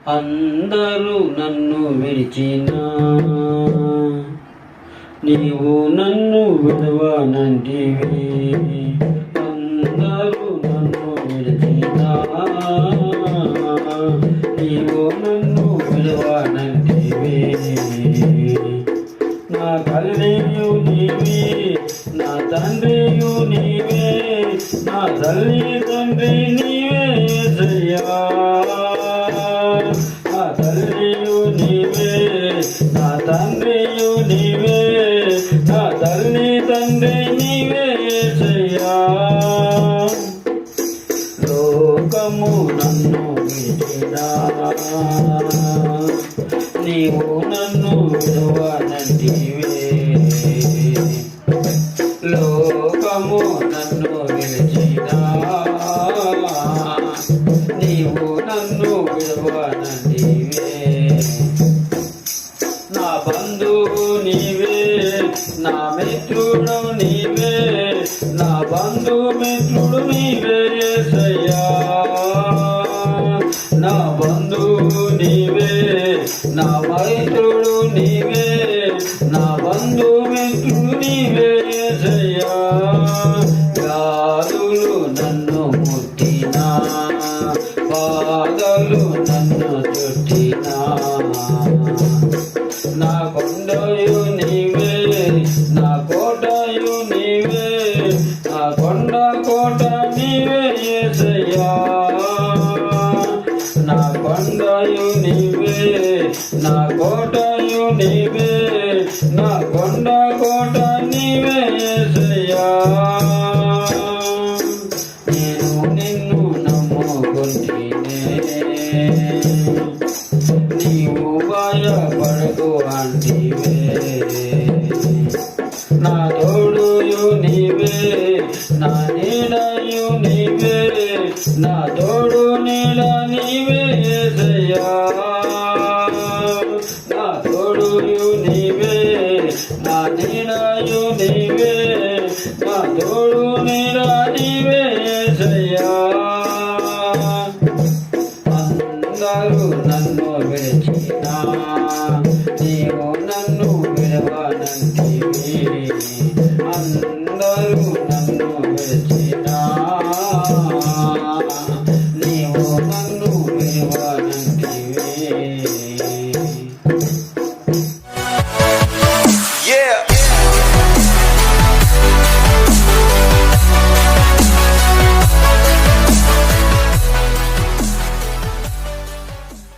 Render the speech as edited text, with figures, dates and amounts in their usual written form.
అందరూ నన్ను విడిచినా నీవు నన్ను విడవనంటివి. అందరూ నన్ను విడిచినా నీవు నన్ను విడవనంటివి. నా తల్లియు నీవే, నా తండ్రియు నీవే, నా తల్లి తండ్రి నీవే యేసయ్యా. నా తల్లియు నీవే, నా తండ్రియు నీవే, నా తల్లి తండ్రి నీవే యేసయ్యా. లోకము నన్ను విడిచినా నీవు నన్ను విడువనంటివే. లోకము నన్ను విడిచినా నీవు నన్ను విడువనంటివే. నా బంధువు నీవే, నా మిత్రుడు నీవే, నా బంధు మిత్రుడు నీవే యేసయ్యా. నా బంధువు నీవే, నా మిత్రుడు నీవే, నా బంధు మిత్రుడు నీవే యేసయ్యా. వ్యాధులు నన్ను ముట్టినా, బాధలు నన్ను చుట్టినా, నా కొండయు నీవే, నా కోటయు నీవే, నా కొండ కోట నీవే యేసయ్యా. నా కొండయు నీవే, నా కోటయు నీవే, నా కొండ కోట నీవే యేసయ్యా. నేను నిన్ను నమ్ముకుంటేనే నీవు భయపడకు అంటివే. నా తోడుయు నీవే, నా నీడయు నీవే, నా తోడు నీడ నీవే యేసయ్యా. నా తోడుయు నీవే, నా నీడయు నీవే, నా తోడు నీడ నీవే యేసయ్యా. అందరూ నన్ను విడిచినా నీవు నన్ను విడవనంటివి. అందరూ నన్ను